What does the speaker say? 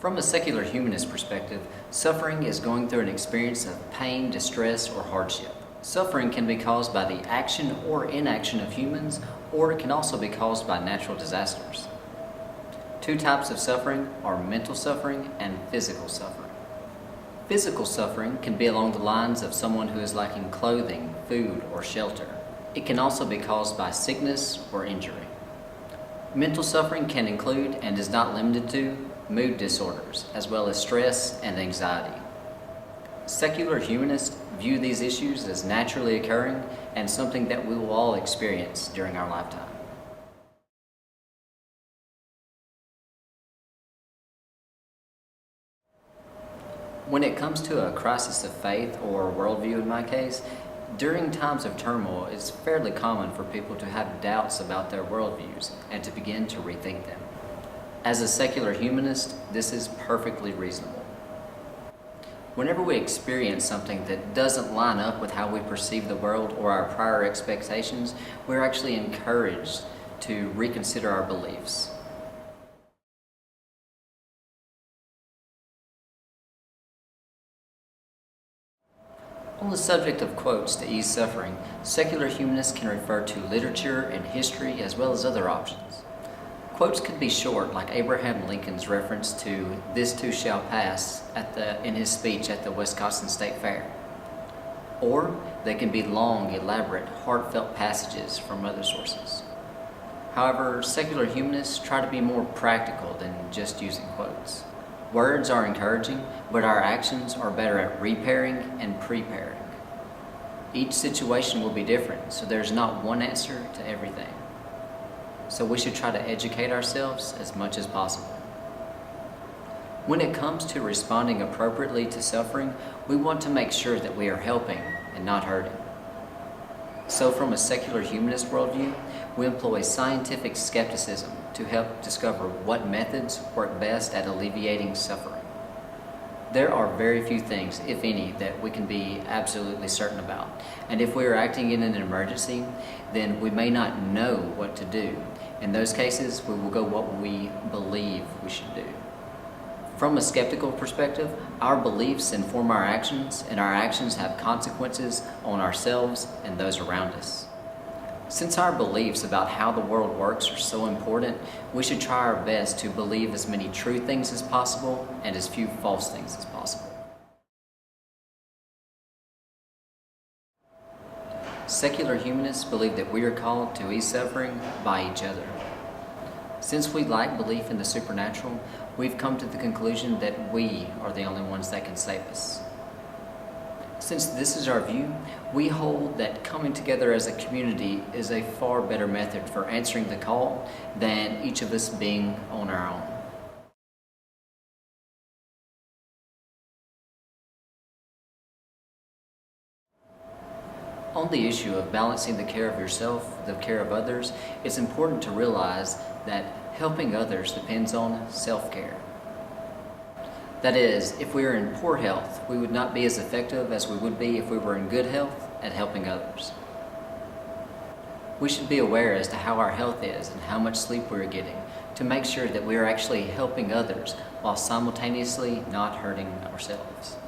From a secular humanist perspective, suffering is going through an experience of pain, distress, or hardship. Suffering can be caused by the action or inaction of humans, or it can also be caused by natural disasters. Two types of suffering are mental suffering and physical suffering. Physical suffering can be along the lines of someone who is lacking clothing, food, or shelter. It can also be caused by sickness or injury. Mental suffering can include, and is not limited to, mood disorders, as well as stress and anxiety. Secular humanists view these issues as naturally occurring and something that we will all experience during our lifetime. When it comes to a crisis of faith or worldview in my case, during times of turmoil, it's fairly common for people to have doubts about their worldviews and to begin to rethink them. As a secular humanist, this is perfectly reasonable. Whenever we experience something that doesn't line up with how we perceive the world or our prior expectations, we're actually encouraged to reconsider our beliefs. On the subject of quotes to ease suffering, secular humanists can refer to literature and history as well as other options. Quotes could be short, like Abraham Lincoln's reference to "This too shall pass" in his speech at the Wisconsin State Fair. Or they can be long, elaborate, heartfelt passages from other sources. However, secular humanists try to be more practical than just using quotes. Words are encouraging, but our actions are better at repairing and preparing. Each situation will be different, so there's not one answer to everything. So we should try to educate ourselves as much as possible. When it comes to responding appropriately to suffering, we want to make sure that we are helping and not hurting. So from a secular humanist worldview, we employ scientific skepticism to help discover what methods work best at alleviating suffering. There are very few things, if any, that we can be absolutely certain about. And if we are acting in an emergency, then we may not know what to do. In those cases, we will go what we believe we should do. From a skeptical perspective, our beliefs inform our actions, and our actions have consequences on ourselves and those around us. Since our beliefs about how the world works are so important, we should try our best to believe as many true things as possible and as few false things as possible. Secular humanists believe that we are called to ease suffering by each other. Since we lack belief in the supernatural, we've come to the conclusion that we are the only ones that can save us. Since this is our view, we hold that coming together as a community is a far better method for answering the call than each of us being on our own. On the issue of balancing the care of yourself with the care of others, it's important to realize that helping others depends on self-care. That is, if we are in poor health, we would not be as effective as we would be if we were in good health at helping others. We should be aware as to how our health is and how much sleep we are getting to make sure that we are actually helping others while simultaneously not hurting ourselves.